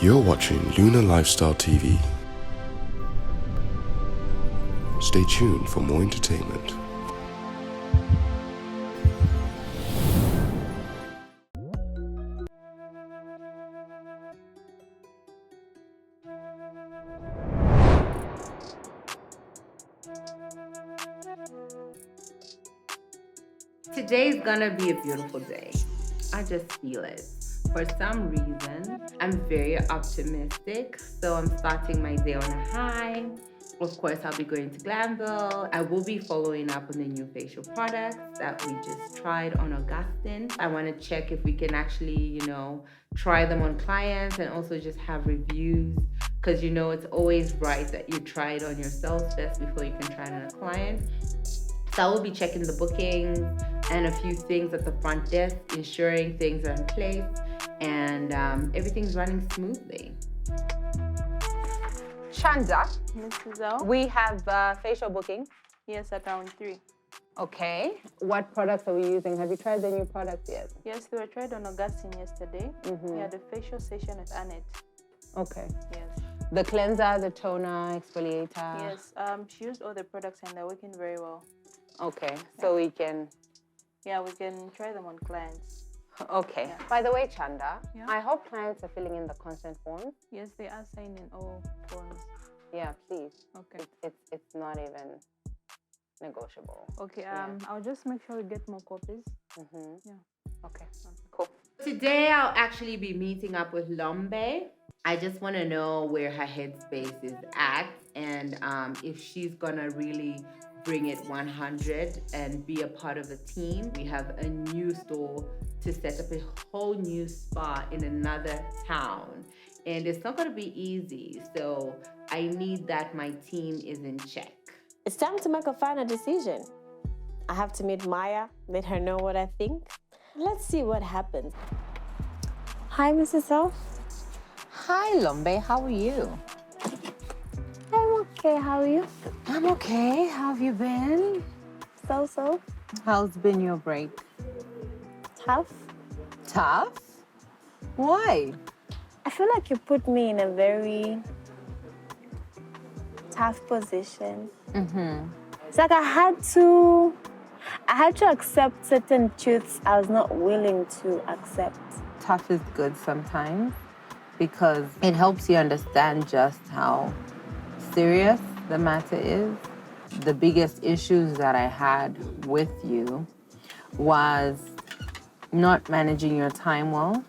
You're watching Lunar Lifestyle TV. Stay tuned for more entertainment. Today's gonna be a beautiful day. I just feel it. For some reason, I'm very optimistic, so I'm starting my day on a high. Of course, I'll be going to Glamville. I will be following up on the new facial products that we just tried on Augustine. I want to check if we can actually, try them on clients and also just have reviews, because it's always right that you try it on yourself first before you can try it on a client. So I will be checking the bookings and a few things at the front desk, ensuring things are in place and everything's running smoothly. Shanda, Mrs. O? we have facial booking. Yes, at round 3. Okay. What products are we using? Have you tried the new products yet? Yes, they were tried on Augustine yesterday. We had a facial session with Annette. Okay. Yes. The cleanser, the toner, exfoliator. Yes, she used all the products and they're working very well. Okay, so we can... Yeah, we can try them on clients. Okay. Yeah. By the way, Chanda, Yeah. I hope clients are filling in the consent form. Yes, they are signing all forms. Yeah, please. Okay. It's not even negotiable. Okay, Yeah. I'll just make sure we get more copies. Mm-hmm. Yeah. Okay, cool. Today, I'll actually be meeting up with Lombe. I just want to know where her headspace is at and if she's gonna really bring it 100 and be a part of the team. We have a new store to set up a whole new spa in another town. And it's not gonna be easy. So I need that my team is in check. It's time to make a final decision. I have to meet Maya, let her know what I think. Let's see what happens. Hi, Mrs. O. Hi, Lombe. How are you? I'm okay, how are you? I'm okay. How have you been? So. How's been your break? Tough. Tough? Why? I feel like you put me in a very tough position. It's like I had to accept certain truths I was not willing to accept. Tough is good sometimes because it helps you understand just how serious the matter is. The biggest issues that I had with you was not managing your time well.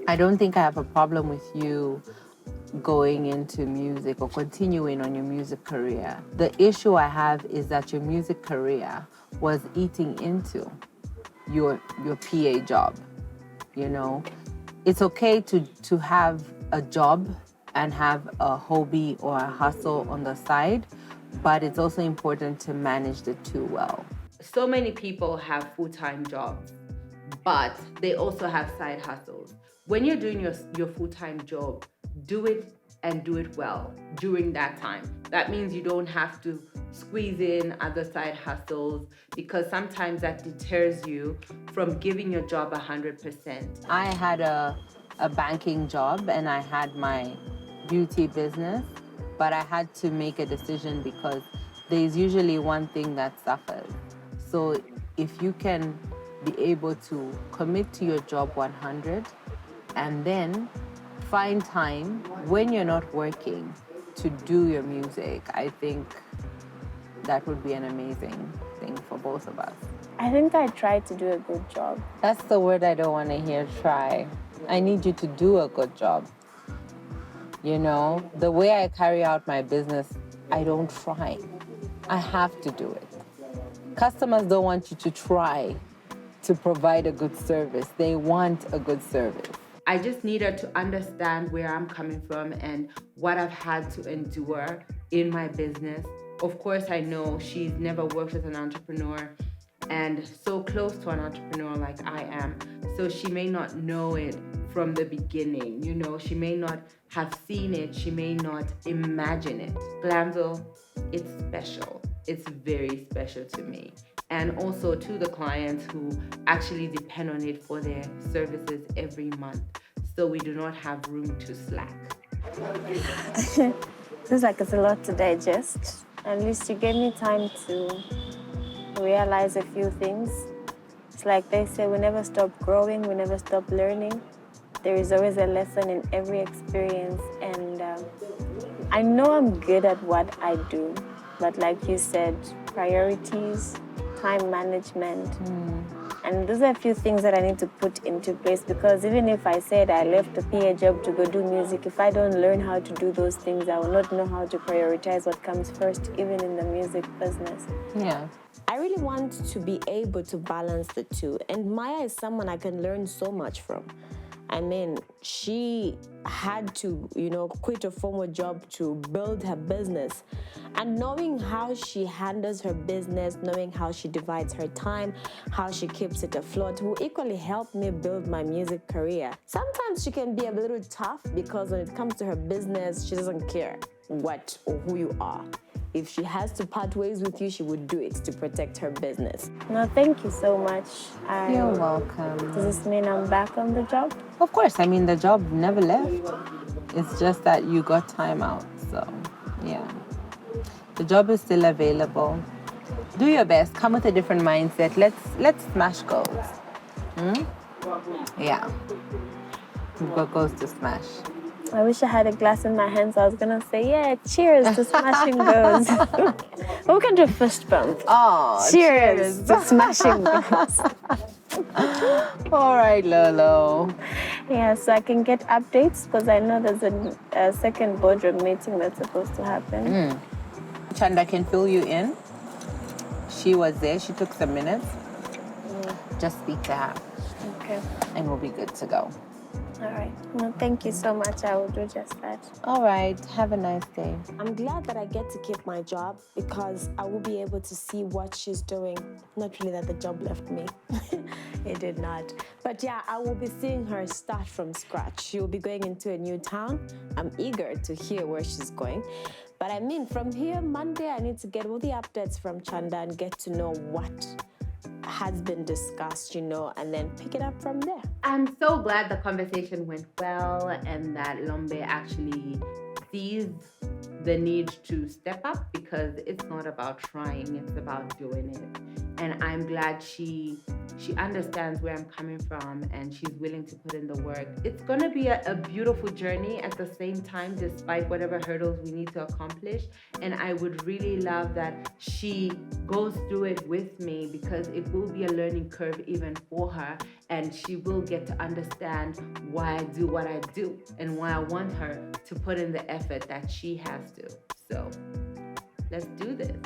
I don't think I have a problem with you going into music or continuing on your music career. The issue I have is that your music career was eating into your PA job. It's okay to have a job and have a hobby or a hustle on the side, but it's also important to manage the two well. So many people have full-time jobs, but they also have side hustles. When you're doing your full-time job, do it and do it well during that time. That means you don't have to squeeze in other side hustles because sometimes that deters you from giving your job 100%. I had a banking job and I had my beauty business, but I had to make a decision because there's usually one thing that suffers. So if you can be able to commit to your job 100 and then find time when you're not working to do your music, I think that would be an amazing thing for both of us. I think I tried to do a good job. That's the word I don't want to hear, try. I need you to do a good job. The way I carry out my business, I don't try. I have to do it. Customers don't want you to try to provide a good service. They want a good service. I just need her to understand where I'm coming from and what I've had to endure in my business. Of course, I know she's never worked as an entrepreneur and so close to an entrepreneur like I am. So she may not know it from the beginning. She may not have seen it. She may not imagine it. Glamville, it's special. It's very special to me. And also to the clients who actually depend on it for their services every month. so we do not have room to slack. Feels like it's a lot to digest. At least you gave me time to realize a few things. It's like they say, we never stop growing, we never stop learning. There is always a lesson in every experience, and I know I'm good at what I do, but like you said, priorities, time management, and those are a few things that I need to put into place, because even if I said I left a PA job to go do music, if I don't learn how to do those things, I will not know how to prioritize what comes first, even in the music business. Yeah. I really want to be able to balance the two, and Maya is someone I can learn so much from. I mean, she had to, quit a former job to build her business. And knowing how she handles her business, knowing how she divides her time, how she keeps it afloat, will equally help me build my music career. Sometimes she can be a little tough because when it comes to her business, she doesn't care what or who you are. If she has to part ways with you, she would do it to protect her business. No, thank you so much. You're welcome. Does this mean I'm back on the job? Of course, I mean, the job never left. It's just that you got time out, so yeah. The job is still available. Do your best, come with a different mindset. Let's smash goals. Yeah. We've got goals to smash. I wish I had a glass in my hands. I was gonna say, yeah, cheers to smashing goals. We can do a fist bump. Oh, cheers to smashing goals. All right, Lolo. Yeah, so I can get updates, because I know there's a second boardroom meeting that's supposed to happen. Chanda can fill you in. She was there. She took some minutes. Just speak to her. Okay. And we'll be good to go. All right. Well, thank you so much. I will do just that. All right. Have a nice day. I'm glad that I get to keep my job, because I will be able to see what she's doing. Not really that the job left me. It did not. But yeah, I will be seeing her start from scratch. She will be going into a new town. I'm eager to hear where she's going. But I mean, from here, Monday, I need to get all the updates from Chanda and get to know what has been discussed, and then pick it up from there. I'm so glad the conversation went well and that Lombe actually sees the need to step up, because it's not about trying, it's about doing it. And I'm glad she understands where I'm coming from, and she's willing to put in the work. It's gonna be a beautiful journey at the same time, despite whatever hurdles we need to accomplish. And I would really love that she goes through it with me, because it will be a learning curve even for her, and she will get to understand why I do what I do and why I want her to put in the effort that she has to. So let's do this.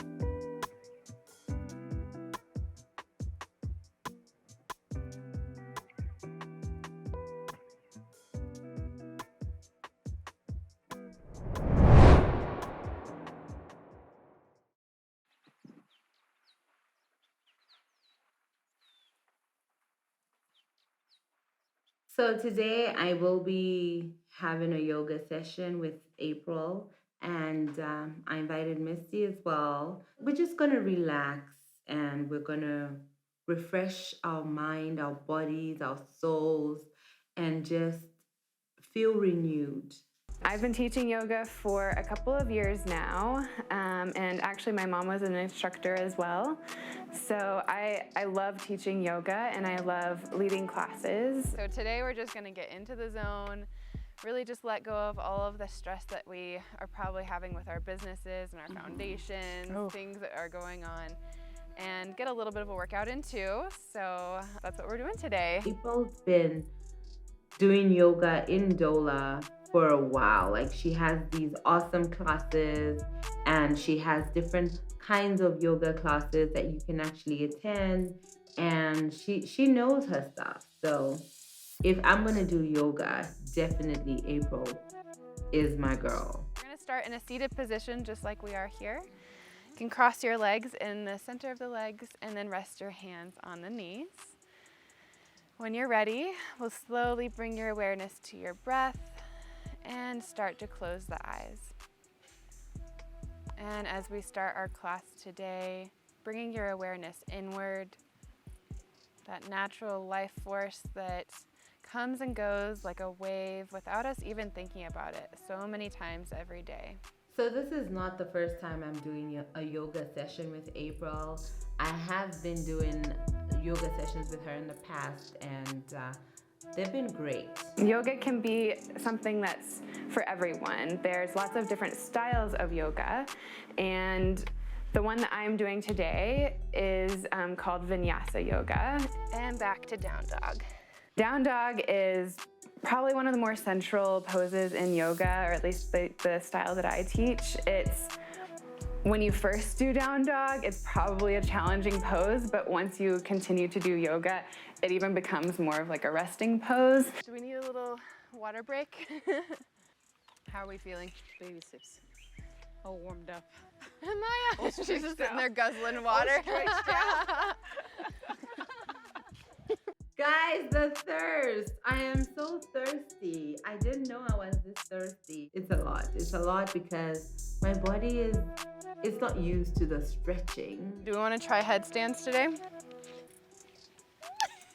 So today I will be having a yoga session with April, and I invited Misty as well. We're just gonna relax, and we're gonna refresh our mind, our bodies, our souls, and just feel renewed. I've been teaching yoga for a couple of years now, and actually my mom was an instructor as well. So I love teaching yoga, and I love leading classes. So today we're just gonna get into the zone, really just let go of all of the stress that we are probably having with our businesses and our foundations, things that are going on, and get a little bit of a workout in too. So that's what we're doing today. April's been doing yoga in Dola for a while. Like, she has these awesome classes, and she has different kinds of yoga classes that you can actually attend, and she knows her stuff. So if I'm gonna do yoga, definitely April is my girl. We're gonna start in a seated position just like we are here. You can cross your legs in the center of the legs and then rest your hands on the knees. When you're ready, we'll slowly bring your awareness to your breath and start to close the eyes. And as we start our class today, bringing your awareness inward, that natural life force that comes and goes like a wave without us even thinking about it so many times every day. So this is not the first time I'm doing a yoga session with April. I have been doing yoga sessions with her in the past, and they've been great. Yoga can be something that's for everyone. There's lots of different styles of yoga, and the one that I'm doing today is called Vinyasa Yoga. And back to Down Dog. Down Dog is probably one of the more central poses in yoga, or at least the style that I teach. It's when you first do Down Dog, it's probably a challenging pose, but once you continue to do yoga, it even becomes more of like a resting pose. Do we need a little water break? How are we feeling? Baby sips. All warmed up. Maya, she's just sitting there guzzling water. Guys, the thirst. I am so thirsty. I didn't know I was this thirsty. It's a lot. It's a lot because my body it's not used to the stretching. Do we want to try headstands today?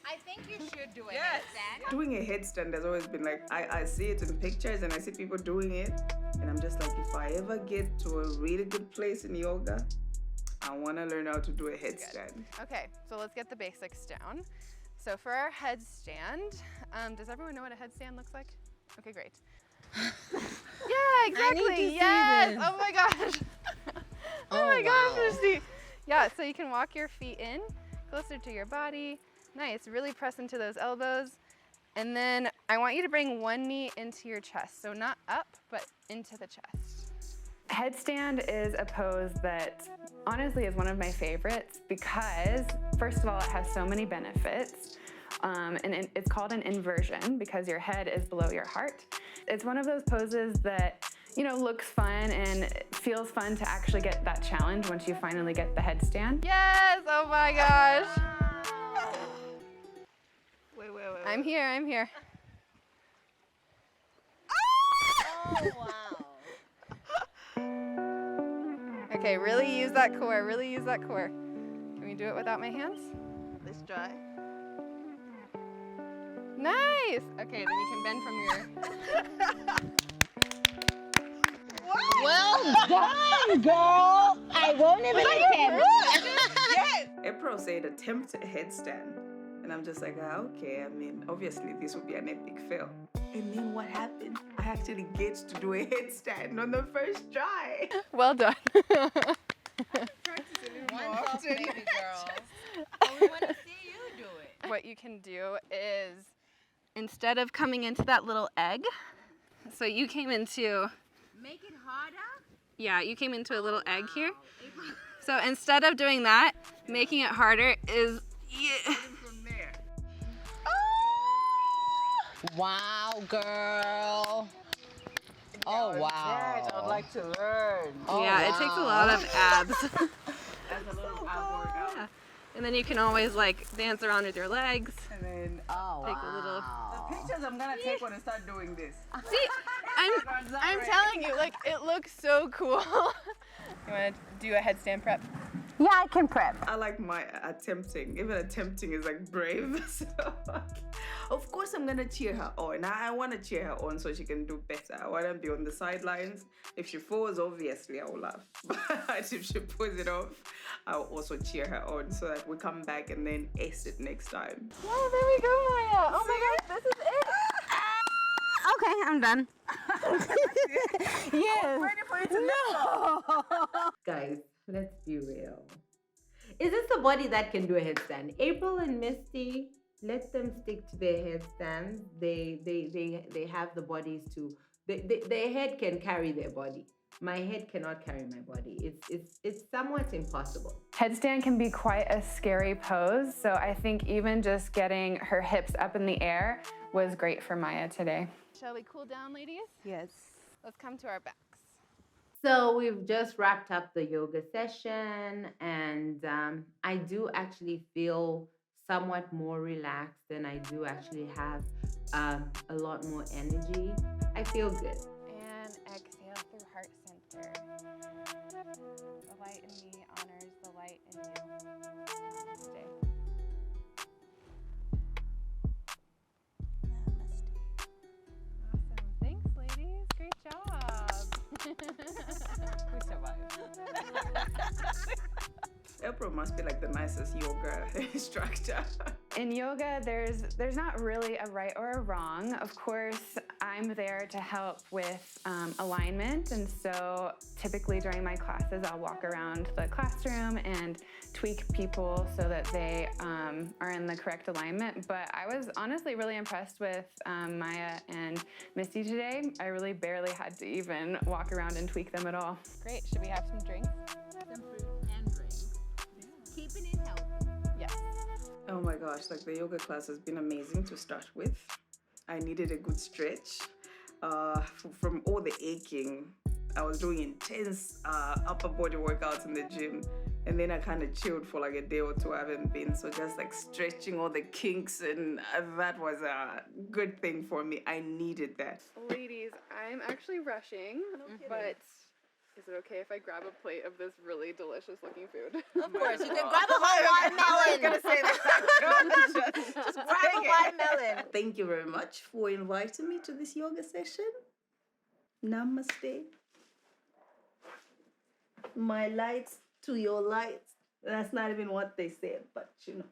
I think you should do a headstand. Doing a headstand has always been like, I see it in pictures and I see people doing it, and I'm just like, if I ever get to a really good place in yoga, I want to learn how to do a headstand. Okay, so let's get the basics down. So for our headstand, does everyone know what a headstand looks like? Okay, great. Yeah, exactly. Yes. Oh my gosh. Oh my gosh, Christy. Yeah, so you can walk your feet in closer to your body. Nice. Really press into those elbows. And then I want you to bring one knee into your chest. So not up, but into the chest. Headstand is a pose that honestly is one of my favorites because, first of all, it has so many benefits. And it's called an inversion because your head is below your heart. It's one of those poses that, looks fun and feels fun to actually get that challenge once you finally get the headstand. Yes! Oh my gosh! Wait. I'm here. Oh, wow. Okay, really use that core, Can we do it without my hands? Let's try. Nice! Okay, then you can bend from your... Well done, girl. I won't even attempt. Yes! April said attempt a headstand. And I'm just like, okay, obviously this would be an epic fail. And then what happened? I actually get to do a headstand on the first try. Well done. One soft baby girl. We want to see you do it. What you can do is, instead of coming into that little egg, so you came into... Make it harder. Yeah, you came into a little egg here. So instead of doing that, making it harder is... Yeah. From there. Wow, girl. Oh, wow. I'd like to learn. Oh, yeah, it takes a lot of abs. That's a little ab workout. Yeah. And then you can always dance around with your legs. And then Take a little... the pictures I'm gonna take when I start doing this. See, I'm telling you, it looks so cool. You want to do a headstand prep? Yeah, I can prep. I like my attempting. Even attempting is brave. So, of course, I'm gonna cheer her on. I want to cheer her on so she can do better. I want to be on the sidelines. If she falls, obviously I will laugh. But if she pulls it off, I'll also cheer her on so that we come back and then ace it next time. Oh, there we go, Maya. Oh my gosh, this is it. Okay, I'm done. Yes. Ready for you to know. Guys, let's be real. Is this a body that can do a headstand? April and Misty, let them stick to their headstands. They have the bodies to... their head can carry their body. My head cannot carry my body. It's somewhat impossible. Headstand can be quite a scary pose, so I think even just getting her hips up in the air was great for Maya today. Shall we cool down, ladies? Yes. Let's come to our backs. So we've just wrapped up the yoga session, and I do actually feel somewhat more relaxed, and I do actually have a lot more energy. I feel good. And exhale through heart center. The light in me honors the light in you. Namaste. We survived. April must be like the nicest yoga instructor. In yoga, there's not really a right or a wrong. Of course, I'm there to help with alignment, and so typically during my classes, I'll walk around the classroom and tweak people so that they are in the correct alignment. But I was honestly really impressed with Maya and Misty today. I really barely had to even walk around and tweak them at all. Great. Should we have some drinks? Some fruit and drinks. Keeping it healthy. Yes. Oh my gosh, like the yoga class has been amazing to start with. I needed a good stretch from all the aching. I was doing intense upper body workouts in the gym, and then I kind of chilled for like a day or two. I haven't been, so just like stretching all the kinks, and that was a good thing for me. I needed that. Ladies, I'm actually rushing, but is it okay if I grab a plate of this really delicious looking food? Of course, you can grab a watermelon. I was gonna say that. Just grab a watermelon. Thank you very much for inviting me to this yoga session. Namaste. My lights to your lights. That's not even what they said, but you know.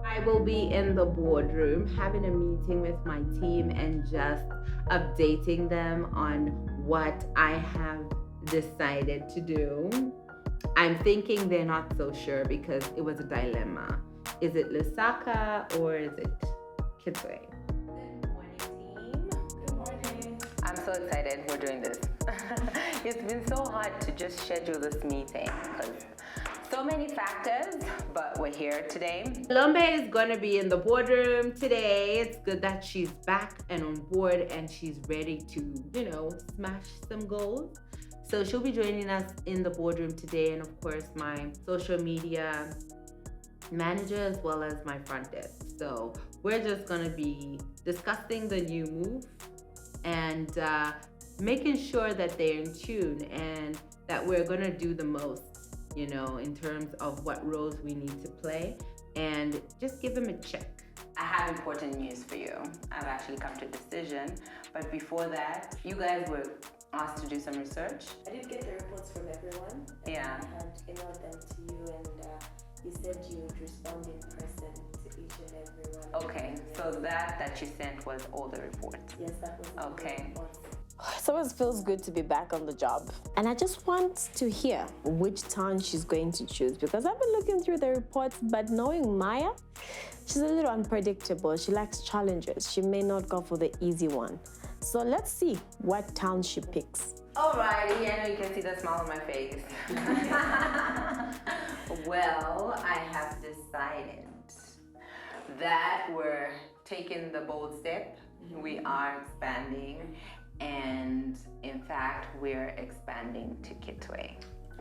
I will be in the boardroom having a meeting with my team and just updating them on what I have decided to do. I'm thinking they're not so sure because it was a dilemma. Is it Lusaka or is it Kitwe? Good morning, team. Good morning. I'm so excited we're doing this. It's been so hard to just schedule this meeting because so many factors, but we're here today. Lombe is gonna be in the boardroom today. It's good that she's back and on board and she's ready to, smash some goals. So she'll be joining us in the boardroom today, and of course my social media manager as well as my front desk. So we're just gonna be discussing the new move and making sure that they're in tune and that we're gonna do the most, in terms of what roles we need to play, and just give them a check. I have important news for you. I've actually come to a decision, but before that, you guys were asked to do some research. I did get the reports from everyone. Yeah. I had emailed them to you, and you said you would respond in person to each and every one. Okay, so that you sent was all the reports. Yes, that was all Okay. the reports. It always feels good to be back on the job. And I just want to hear which town she's going to choose, because I've been looking through the reports, but knowing Maya, she's a little unpredictable. She likes challenges. She may not go for the easy one. So let's see what town she picks. Alrighty, I know you can see the smile on my face. Well, I have decided that we're taking the bold step. We are expanding, and in fact, we're expanding to Kitwe.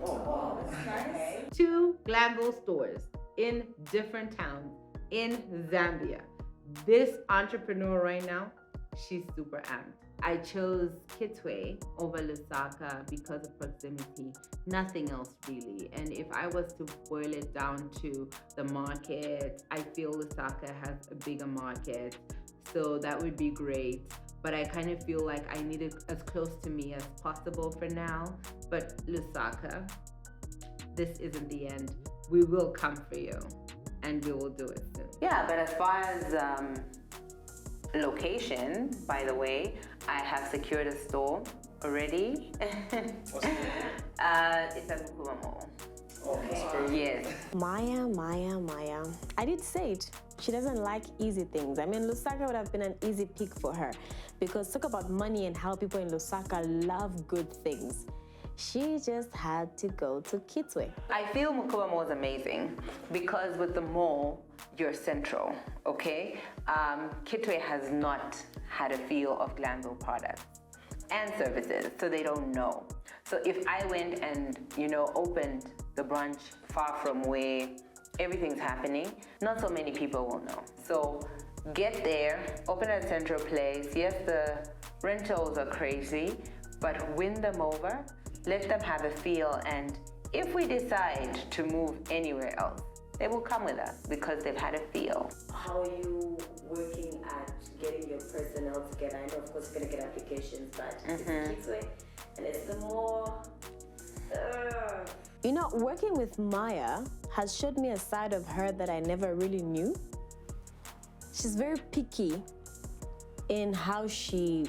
Oh, that's nice. 2 Glam stores in different towns in Zambia. This entrepreneur right now, she's super amped. I chose Kitwe over Lusaka because of proximity, nothing else really. And if I was to boil it down to the market, I feel Lusaka has a bigger market, so that would be great. But I kind of feel like I need it as close to me as possible for now. But Lusaka, this isn't the end. We will come for you, and we will do it soon. Yeah, but as far as location, by the way, I have secured a store already. It's at Mukuma Mall. Yes. Maya. I did say it. She doesn't like easy things. I mean, Lusaka would have been an easy pick for her, because talk about money and how people in Lusaka love good things. She just had to go to Kitwe. I feel Mukuma Mall is amazing because with the mall, you're central, okay? Kitwe has not had a feel of Glamville products and services, so they don't know. So if I went and, opened the branch far from where everything's happening, not so many people will know. So get there, open at a central place. Yes, the rentals are crazy, but win them over let them have a feel, and if we decide to move anywhere else, they will come with us because they've had a feel. How are you working at getting your personnel together? I know, of course, you're going to get applications, but it's Kitwe, and it's the more... You know, working with Maya has showed me a side of her that I never really knew. She's very picky in how she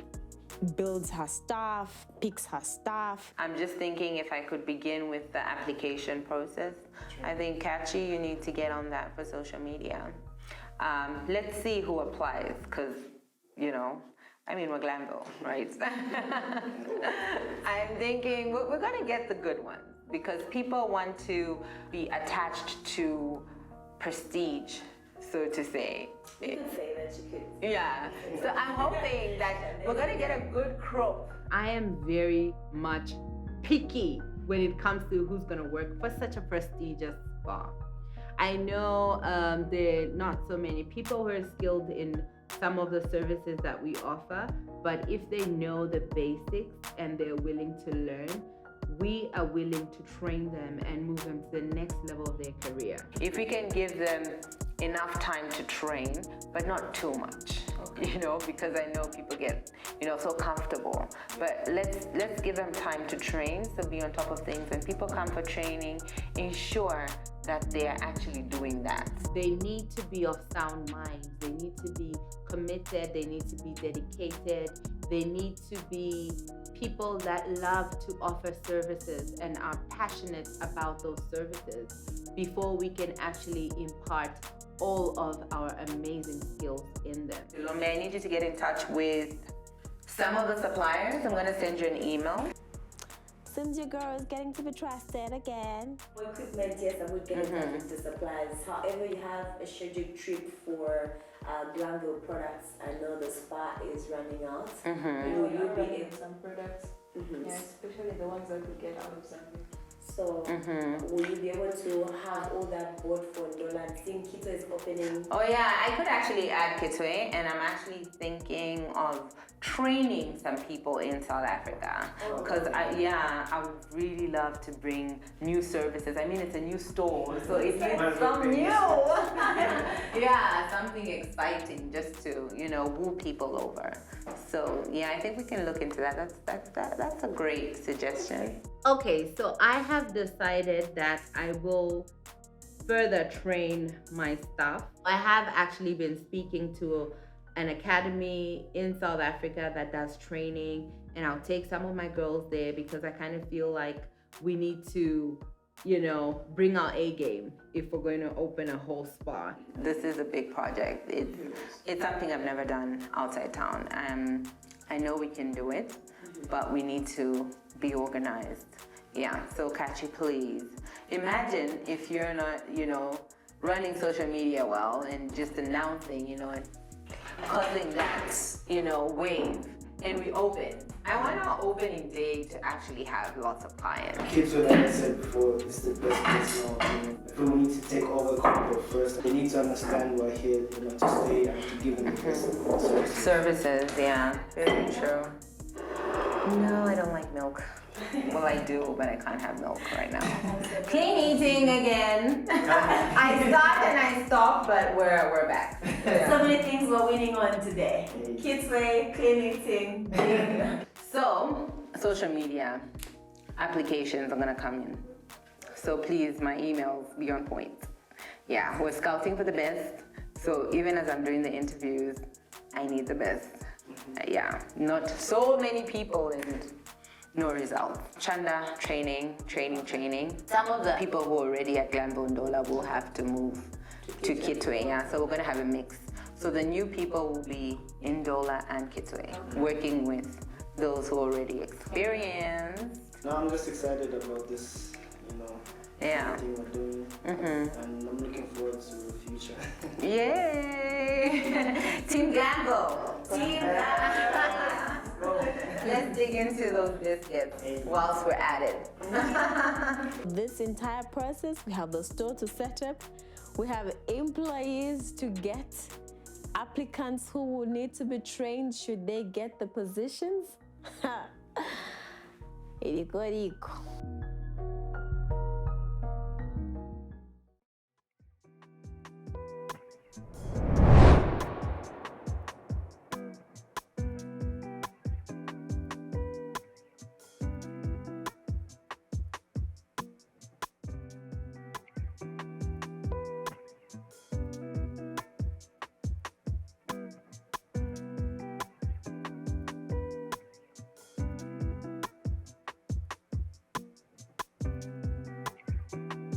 builds her staff, picks her staff. I'm just thinking if I could begin with the application process. I think, Kachi, you need to get on that for social media. Let's see who applies, because, you know, I mean, we're Glamville, right? I'm thinking we're going to get the good ones because people want to be attached to prestige, so to say. You could say that, you could. Yeah, so I'm hoping that we're going to get a good crop. I am very much picky when it comes to who's going to work for such a prestigious spa. I know there are not so many people who are skilled in some of the services that we offer, but if they know the basics and they're willing to learn, we are willing to train them and move them to the next level of their career. If we can give them enough time to train, but not too much, you know, because I know people get, you know, so comfortable. But let's give them time to train, so be on top of things. When people come for training, ensure that they are actually doing that. They need to be of sound mind. They need to be committed. They need to be dedicated. They need to be people that love to offer services and are passionate about those services before we can actually impart all of our amazing skills in them. Lombe, I need you to get in touch with some of the suppliers. I'm going to send you an email. Since your girl is getting to be trusted again. For equipment, yes, I would get in touch with the suppliers. However, you have a scheduled trip for Glamville products. I know the spa is running out. Will you be in some products? Yeah, especially the ones that we get out of Zambia. So, will you be able to have all that bought for Ndola? And seeing Kito is opening. Oh yeah, I could actually add Kitwe, and I'm actually thinking of training some people in South Africa. Because I would really love to bring new services. I mean, it's a new store, so it needs some new. Yeah, something exciting just to, you know, woo people over. So yeah, I think we can look into that. That's a great suggestion. Okay, so I have decided that I will further train my staff. I have actually been speaking to an academy in South Africa that does training, and I'll take some of my girls there because I kind of feel like we need to, you know, bring our A game if we're going to open a whole spa. This is a big project. It's something I've never done outside town. I know we can do it, but we need to be organized. Yeah, so Kachi, please. Imagine if you're not, you know, running social media well and just announcing, you know, and causing that, you know, wave, and we open. I want our opening day to actually have lots of clients. Kids, like I said before, it's the best place now. People need to take over the corporate first. They need to understand we're here, you know, to stay and to give them the best services. Yeah, very true. No, I don't like milk. Well, I do, but I can't have milk right now. Clean eating again. I start and I stop, but we're back. Yeah. So many things we're winning on today. Kids way, clean eating. So, social media applications are gonna come in. So please, my emails be on point. Yeah, we're scouting for the best. So even as I'm doing the interviews, I need the best. Yeah, not so many people and no results. Chanda, training. Some of the people who are already at Glamville and Ndola will have to move to Kitwe, yeah? So we're gonna have a mix. So the new people will be in Ndola and Kitwe, working with those who are already experienced. No, I'm just excited about this, you know, everything we're doing, and I'm looking forward to the future. Yay! Team Glamville! Team Glamville! Let's dig into those biscuits whilst we're at it. This entire process, we have the store to set up, we have employees to get, applicants who will need to be trained should they get the positions. Eriko Eriko.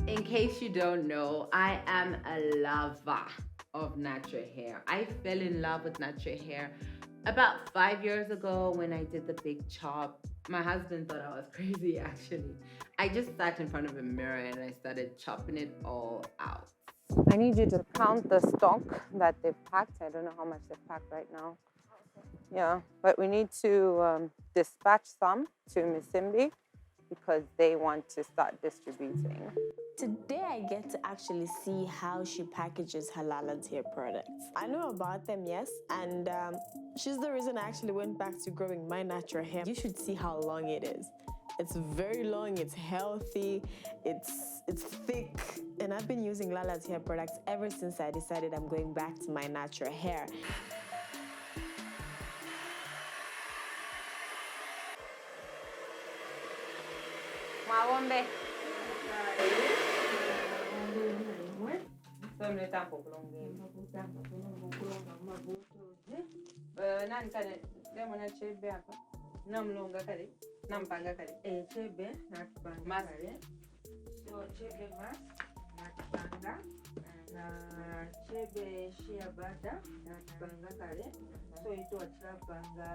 In case you don't know, I am a lover of natural hair. I fell in love with natural hair about 5 years ago when I did the big chop. My husband thought I was crazy actually. I just sat in front of a mirror and I started chopping it all out. I need you to count the stock that they've packed. I don't know how much they've packed right now. Yeah, but we need to dispatch some to Misimbi because they want to start distributing. Today I get to actually see how she packages her Lala's hair products. I know about them, yes, and she's the reason I actually went back to growing my natural hair. You should see how long it is. It's very long, it's healthy, it's thick, and I've been using Lala's hair products ever since I decided I'm going back to my natural hair. Mawombe. Namlonga kale, nampanga kale. Chebe natupanga kale. So chebe mask natupanga na chebe shea butter natupanga kale. So ito atupanga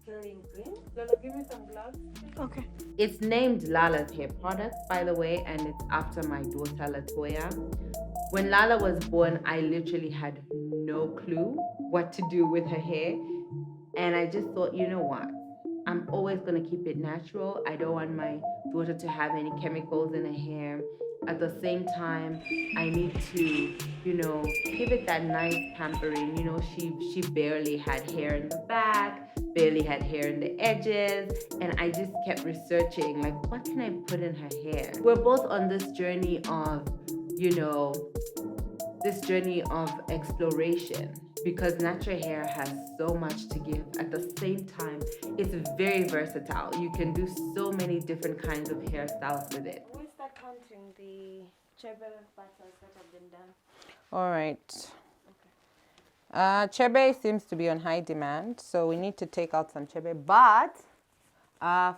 curling cream. Lala, give me some gloves. Okay. It's named Lala's Hair Products, by the way, and it's after my daughter Latoya. When Lala was born, I literally had no clue what to do with her hair. And I just thought, you know what? I'm always going to keep it natural. I don't want my daughter to have any chemicals in her hair. At the same time, I need to, give it that nice pampering. She barely had hair in the back, barely had hair in the edges. And I just kept researching, like, what can I put in her hair? We're both on this journey of, exploration. Because natural hair has so much to give. At the same time, it's very versatile. You can do so many different kinds of hairstyles with it. We start counting the chebe butters that have been done. All right. Chebe seems to be on high demand, so we need to take out some chebe. But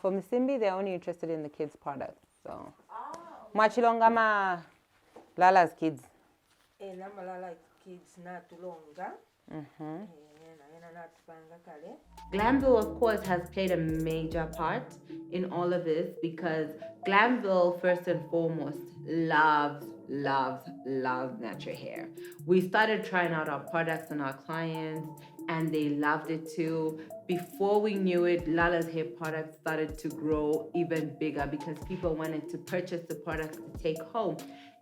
for Misimbi, they're only interested in the kids' products. So, Machilongama Lala's kids. Lala kids natulonga. Glamville, of course, has played a major part in all of this because Glamville, first and foremost, loves natural hair. We started trying out our products on our clients and they loved it too. Before we knew it, Lala's Hair Products started to grow even bigger because people wanted to purchase the products to take home.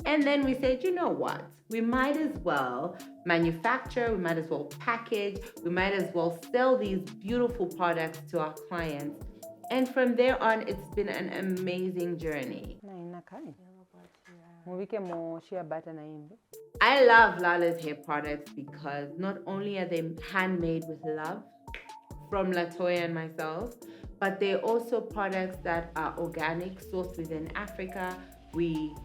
And then we said, you know what? We might as well manufacture, we might as well package, we might as well sell these beautiful products to our clients. And from there on, it's been an amazing journey. I love Lala's Hair Products because not only are they handmade with love from Latoya and myself, but they're also products that are organic, sourced within Africa. We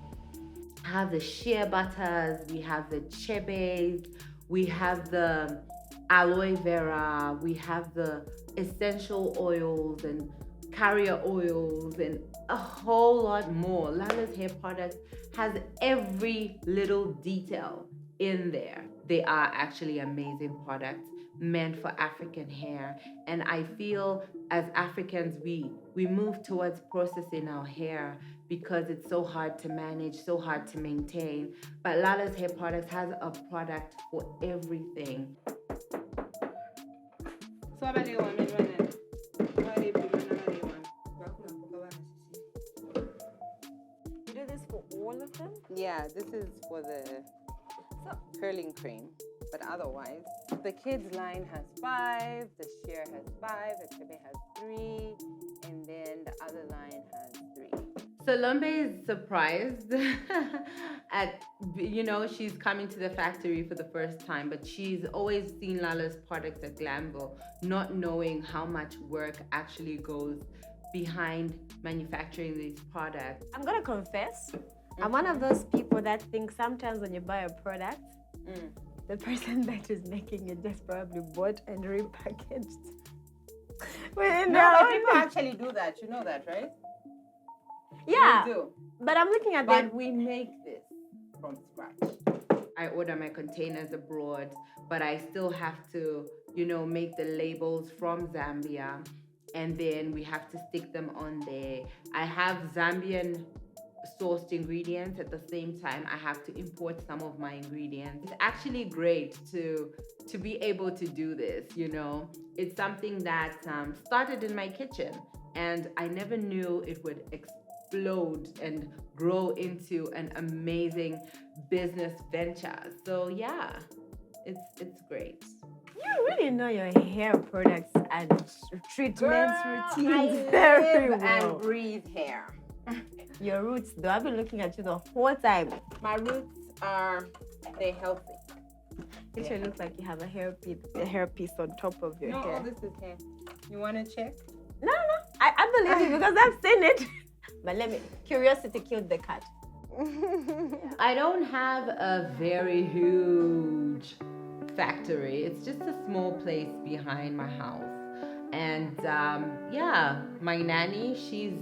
have the shea butters, we have the chebes, we have the aloe vera, we have the essential oils and carrier oils and a whole lot more. Lala's Hair Products has every little detail in there. They are actually amazing products meant for African hair. And I feel as Africans, we move towards processing our hair because it's so hard to manage, so hard to maintain. But Lala's Hair Products has a product for everything. You do this for all of them? Yeah, this is for the curling cream. But otherwise, the kids line has 5, the sheer has 5, the chebe has 3, and then the other Salombe is surprised at, she's coming to the factory for the first time, but she's always seen Lala's products at Glamville, not knowing how much work actually goes behind manufacturing these products. I'm gonna confess, I'm one of those people that think sometimes when you buy a product, the person that is making it just probably bought and repackaged. No, people actually do that. You know that, right? Yeah, We do. but I'm looking at But we make this from scratch. I order my containers abroad, but I still have to, make the labels from Zambia, and then we have to stick them on there. I have Zambian sourced ingredients. At the same time, I have to import some of my ingredients. It's actually great to be able to do this. It's something that started in my kitchen, and I never knew it would explode and grow into an amazing business venture. So yeah, it's great. You really know your hair products and treatments, routines I very live well. and breathe hair. Your roots, though, I've been looking at you the whole time. My roots they're healthy. It should look like you have a hairpiece on top of your hair. No, this is hair. You want to check? No, I believe you because I've seen it. But curiosity killed the cat. I don't have a very huge factory. It's just a small place behind my house. And my nanny, she's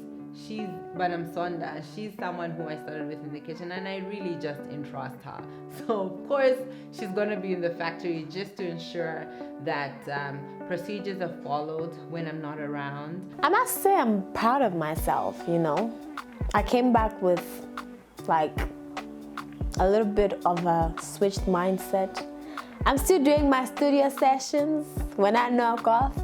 Madam Sonda. She's someone who I started with in the kitchen, and I really just entrust her. So of course she's gonna be in the factory just to ensure that procedures are followed when I'm not around. I must say I'm proud of myself, I came back with like a little bit of a switched mindset. I'm still doing my studio sessions when I knock off,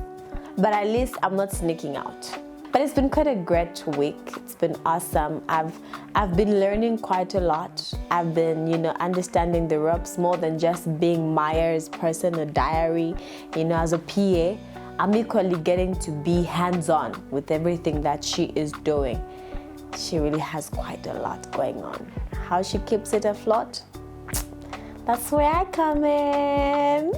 but at least I'm not sneaking out. But it's been quite a great week. It's been awesome. I've been learning quite a lot. I've been, understanding the ropes more than just being Maya's personal diary. As a PA, I'm equally getting to be hands-on with everything that she is doing. She really has quite a lot going on. How she keeps it afloat? That's where I come in.